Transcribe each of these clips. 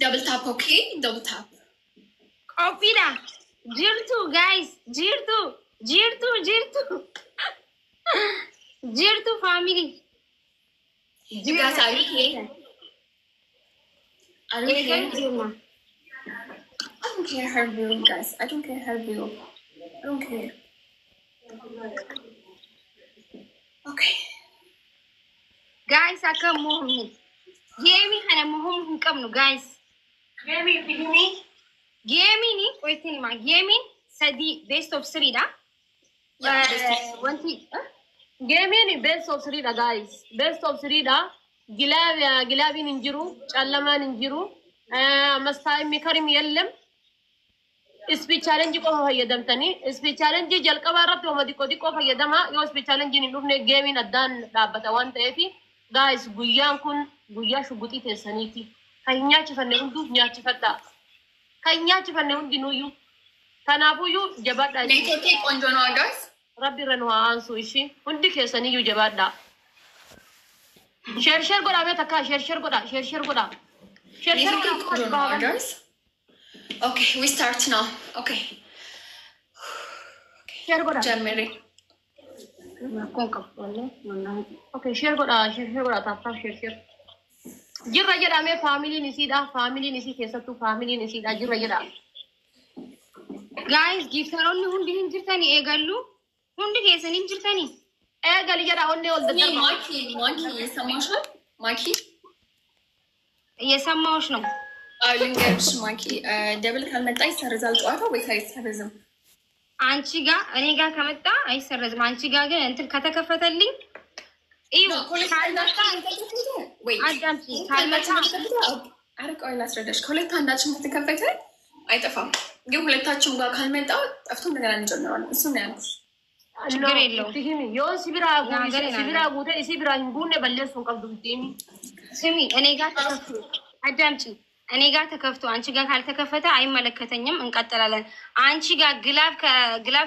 Double tap, okay? Double tap. Oh, Pina. Jirtu, guys. Jirtu. Jirtu family. You guys are here. I don't care her view, guys. I don't care her view. I don't care. Okay. Guys, I come home. Gaming and I'm home. Come no, guys. Gaming, waiting my gaming. Sadi best of Srida. One thing. Gaming best of Srida, guys. Best of Srida. Gilabi ninjiru. Challama ninjiru. Mastai mikarim yellem. Ispi challenge ko hayadam tani. Ispi challenge jalka barab to madiko ko hayadama. Yo ispi challenge ni lubne gaming adan dabata one tefi. Guys, guyyan kun guyya shubuti tesaniti. Kaynya chifanne undu nya chifata. Kaynya chifanne undi nuyu. Kanabu yu jabada. Later take on John orders. Rabbi ranwa ansu ishi. Undi kesani yu jabada. Share goda me taka share goda. Share goda. Orders. Okay, we start now. Okay. Share goda. January. Okay, share goda. Tap share. Jirra jira me family nisi kesatu family nisi da jirra jira. Guys, give her only hundi hinjirtani egallu. Hundi kesani hinjirtani. Egal jira only all the Mikey, Mikey. Yes, I'm emotional. I didn't get Mikey. Devil can make nice result. I thought we say terrorism. Anchiga, Aniga Kamata, I said Manchiga until Katakafatali. Wait. I don't go last reddish. Collect on that to confect it. I thought you will touch on comment out after the grand general. Soon else. No, yo Sibira Gude, Sibira in Bune, but less from the team. Simi, Aniga, I damned you. Aniga takaf to Anchiga Haltakafata, I'm Malakatanium and Catalan. Anchiga Gilav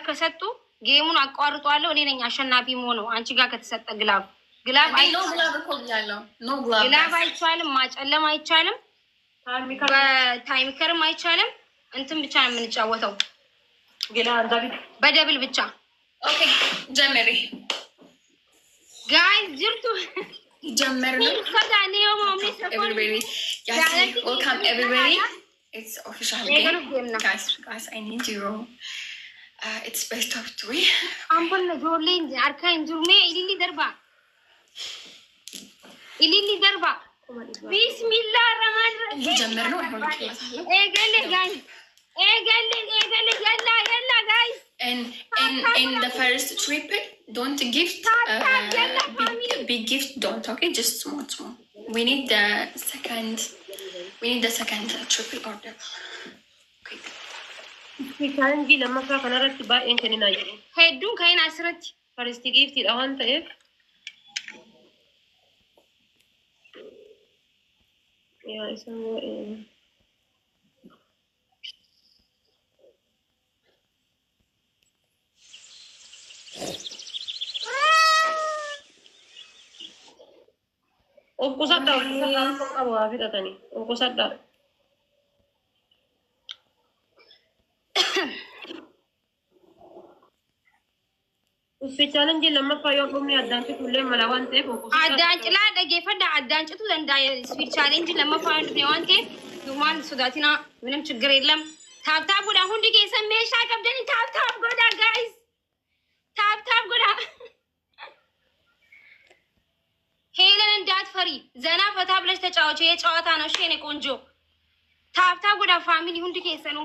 Cassetto, Game on a quarto in Yashanabi Mono, Anchiga set a glove. Glove, I know glove called yellow. No glove. Glove, I child much. Allah, my child. Time care, my child. And some child in Chawato. But devil with cha. Okay, January. Guys, you're too. January. Everybody. Yes, welcome, everybody. It's official. Guys, I need you. It's best of 3. I'm going to go in the archive to me. Ilili darba. Bismillah Rahman Rahim. Egale guys. Yalla guys. And in the first triple, don't gift big gift. Don't okay, just small. We need the second triple order. Okay. Challenge لما كان رتبة إن كان ناجي. هيدون كاين عشرة. First gift الأوان طيب. Yeah, it's somewhere. Kusada abu afida tani. Kusada. Usi challenge lama pa yung kung advance tuloy malawan te po. Advance la dage fada advance tu dan daya speed challenge lama pa yung newan te. Duman sudatina minum chugger illam. Tap goda hundi ke isam me shak up dani tap goda guys. Tap goda. Helen and Dad Fari. Zana fata blash te chao che chawata no shene konjo. Tap goda family hundi ke isanu.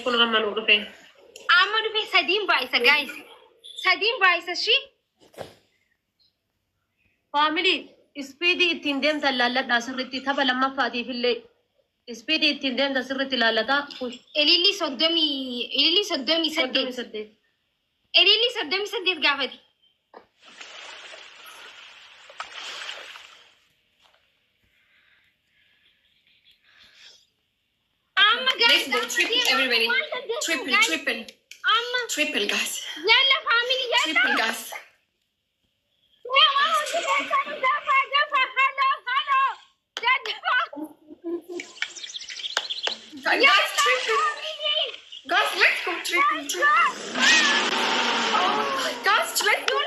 Kuno amanu rufe. Amanu fe sadim ba isa guys. Sadim ba isa shi. Family speedy tindem talala dasirti thaba lamma fati fille. Speedy tindem dasirti lalata push. Elili soddami sadde. Elili soddami sadde gafati. Guys, triple everybody. Triple. Triple guys. Yalla family yalla. Triple guys. Hello. Guys, triple. Guys, let's go triple. Oh, guys, let's go.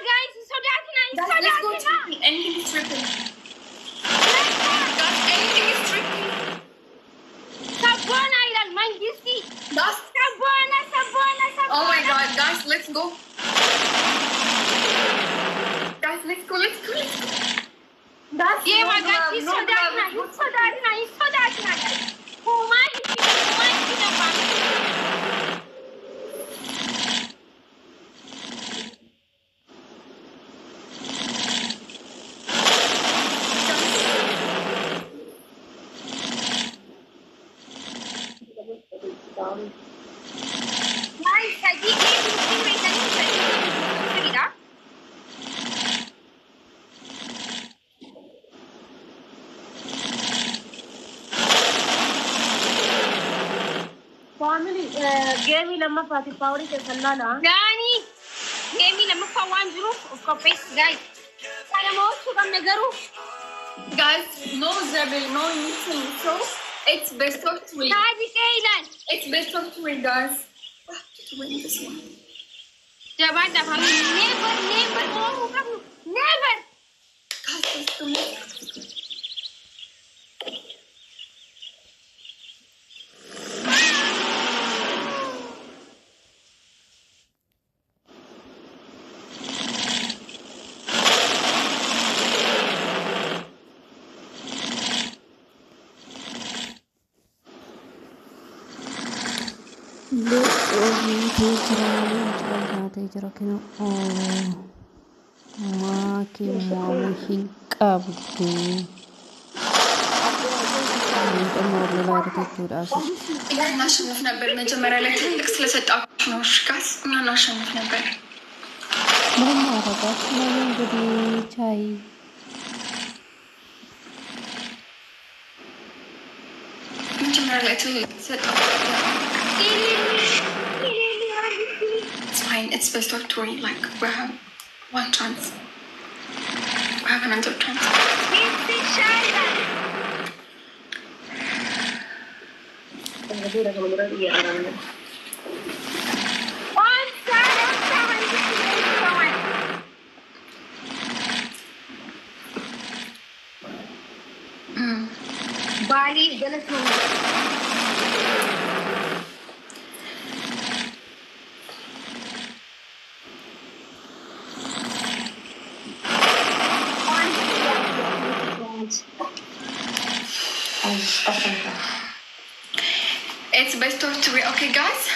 Guys, so that's nice. Guys, let's go triple. Anything is triple. Guys, anything is triple. Sabona ilal mangisti. Guys, Sabona. oh my God, guys, let's go. Guys, let's go. Guys, Yeah, my God, glove, he's no so glove. nice. Oh my God. Guys, Sadiq, family game lama fati power ke sallala Dani, Amy, lama fawan juru, kopes, guys. Saya mau suka negaru. Guys, no Zabel, no anything. So, it's best of three. Sadiq, Kailan. It's best of three, guys. We have to win this one. Jabat dah kami never, never. Guys, let's do it. እናሸንፍ ነበር መጀመሪያ ላይ ትልቅ ስለሰጣችሁ ነው። እሺ ጋይስ እኛ እናሸንፍ ነበር። ምንም አረጋችሁ ነው እንግዲህ ቻይ መጀመሪያ ላይ ትልቅ ስለሰጣችሁ it's fine. It's best of three. Like we have one chance. We have another chance. Bali, jelas mau. It's best of three. Okay, guys.